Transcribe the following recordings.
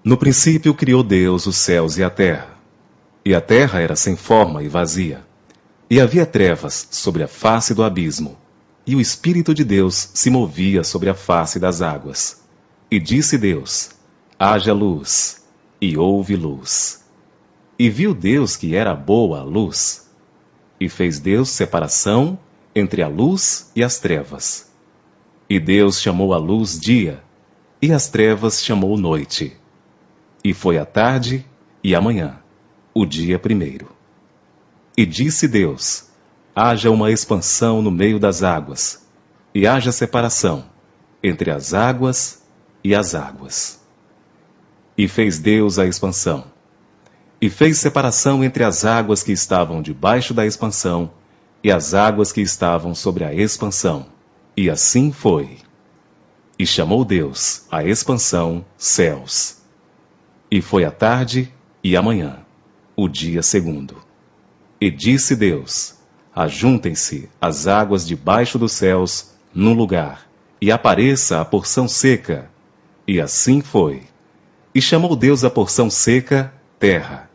No princípio criou Deus os céus e a terra era sem forma e vazia. E havia trevas sobre a face do abismo, e o Espírito de Deus se movia sobre a face das águas. E disse Deus: haja luz, e houve luz. E viu Deus que era boa a luz, e fez Deus separação entre a luz e as trevas. E Deus chamou a luz dia, e as trevas chamou noite. E foi a tarde e a manhã, o dia primeiro. E disse Deus: haja uma expansão no meio das águas, e haja separação entre as águas e as águas. E fez Deus a expansão. E fez separação entre as águas que estavam debaixo da expansão e as águas que estavam sobre a expansão. E assim foi. E chamou Deus a expansão céus. E foi a tarde e a manhã, o dia segundo. E disse Deus: ajuntem-se as águas debaixo dos céus num lugar, e apareça a porção seca. E assim foi. E chamou Deus a porção seca terra,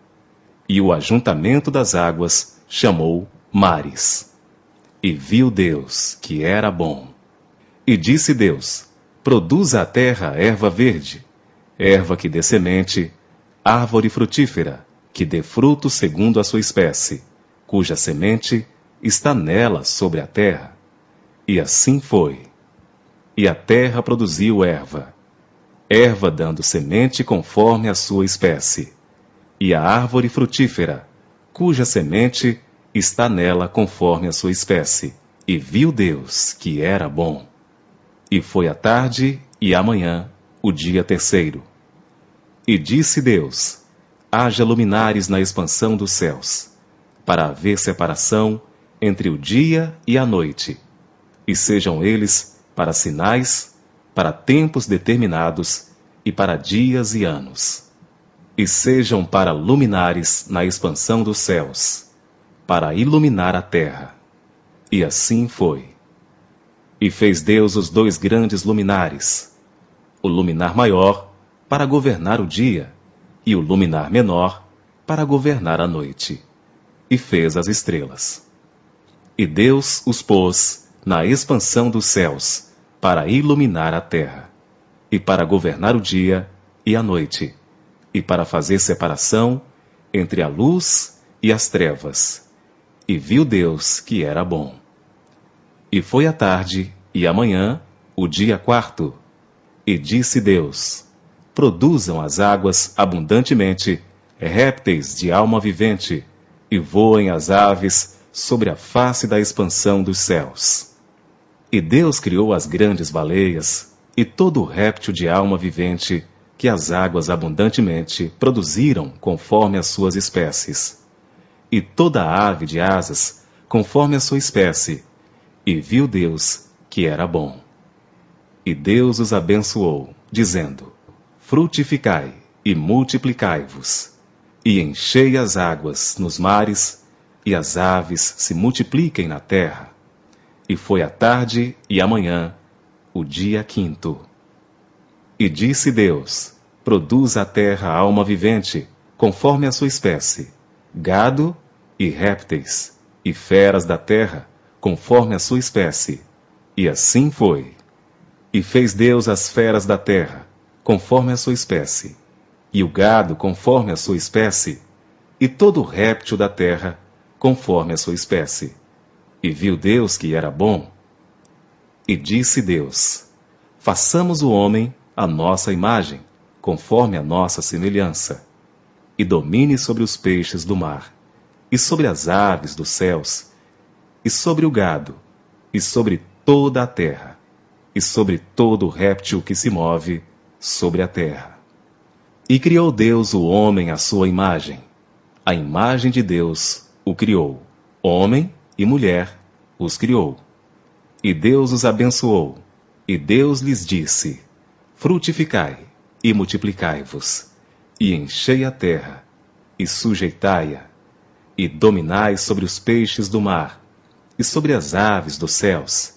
e o ajuntamento das águas chamou mares. E viu Deus que era bom. E disse Deus: produza a terra erva verde, erva que dê semente, árvore frutífera, que dê fruto segundo a sua espécie, cuja semente está nela sobre a terra. E assim foi. E a terra produziu erva, erva dando semente conforme a sua espécie, e a árvore frutífera, cuja semente está nela conforme a sua espécie. E viu Deus que era bom. E foi a tarde e a manhã, o dia terceiro. E disse Deus: haja luminares na expansão dos céus, para haver separação entre o dia e a noite, e sejam eles para sinais, para tempos determinados, e para dias e anos. E sejam para luminares na expansão dos céus, para iluminar a terra. E assim foi. E fez Deus os dois grandes luminares, o luminar maior para governar o dia, e o luminar menor para governar a noite. E fez as estrelas. E Deus os pôs na expansão dos céus, para iluminar a terra, e para governar o dia e a noite, e para fazer separação entre a luz e as trevas. E viu Deus que era bom. E foi a tarde e a manhã, o dia quarto. E disse Deus: produzam as águas abundantemente répteis de alma vivente, e voem as aves sobre a face da expansão dos céus. E Deus criou as grandes baleias e todo réptil de alma vivente que as águas abundantemente produziram conforme as suas espécies, e toda ave de asas conforme a sua espécie. E viu Deus que era bom. E Deus os abençoou, dizendo: frutificai e multiplicai-vos, e enchei as águas nos mares, e as aves se multipliquem na terra. E foi a tarde e a manhã, o dia quinto. E disse Deus: produza a terra alma vivente, conforme a sua espécie, gado e répteis, e feras da terra, conforme a sua espécie. E assim foi. E fez Deus as feras da terra, conforme a sua espécie, e o gado conforme a sua espécie, e todo réptil da terra, conforme a sua espécie. E viu Deus que era bom. E disse Deus: façamos o homem à nossa imagem, conforme a nossa semelhança, e domine sobre os peixes do mar, e sobre as aves dos céus, e sobre o gado, e sobre toda a terra, e sobre todo o réptil que se move sobre a terra. E criou Deus o homem à sua imagem. A imagem de Deus o criou. Homem e mulher os criou. E Deus os abençoou. E Deus lhes disse: frutificai e multiplicai-vos, e enchei a terra, e sujeitai-a, e dominai sobre os peixes do mar, e sobre as aves dos céus,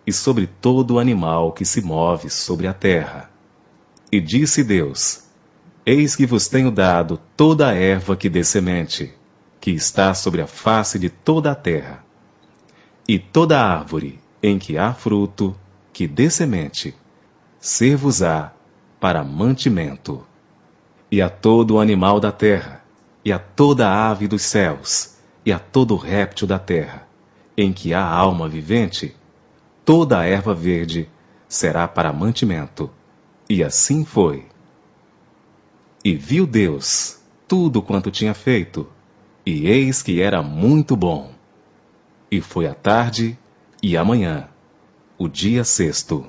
e sobre todo o animal que se move sobre a terra. E disse Deus: Eis que vos tenho dado toda a erva que dê semente, que está sobre a face de toda a terra. E toda árvore em que há fruto, que dê semente, ser-vos-á para mantimento. E a todo animal da terra, e a toda ave dos céus, e a todo réptil da terra, em que há alma vivente, toda a erva verde será para mantimento. E assim foi. E viu Deus tudo quanto tinha feito, e eis que era muito bom. E foi a tarde e a manhã, o dia sexto.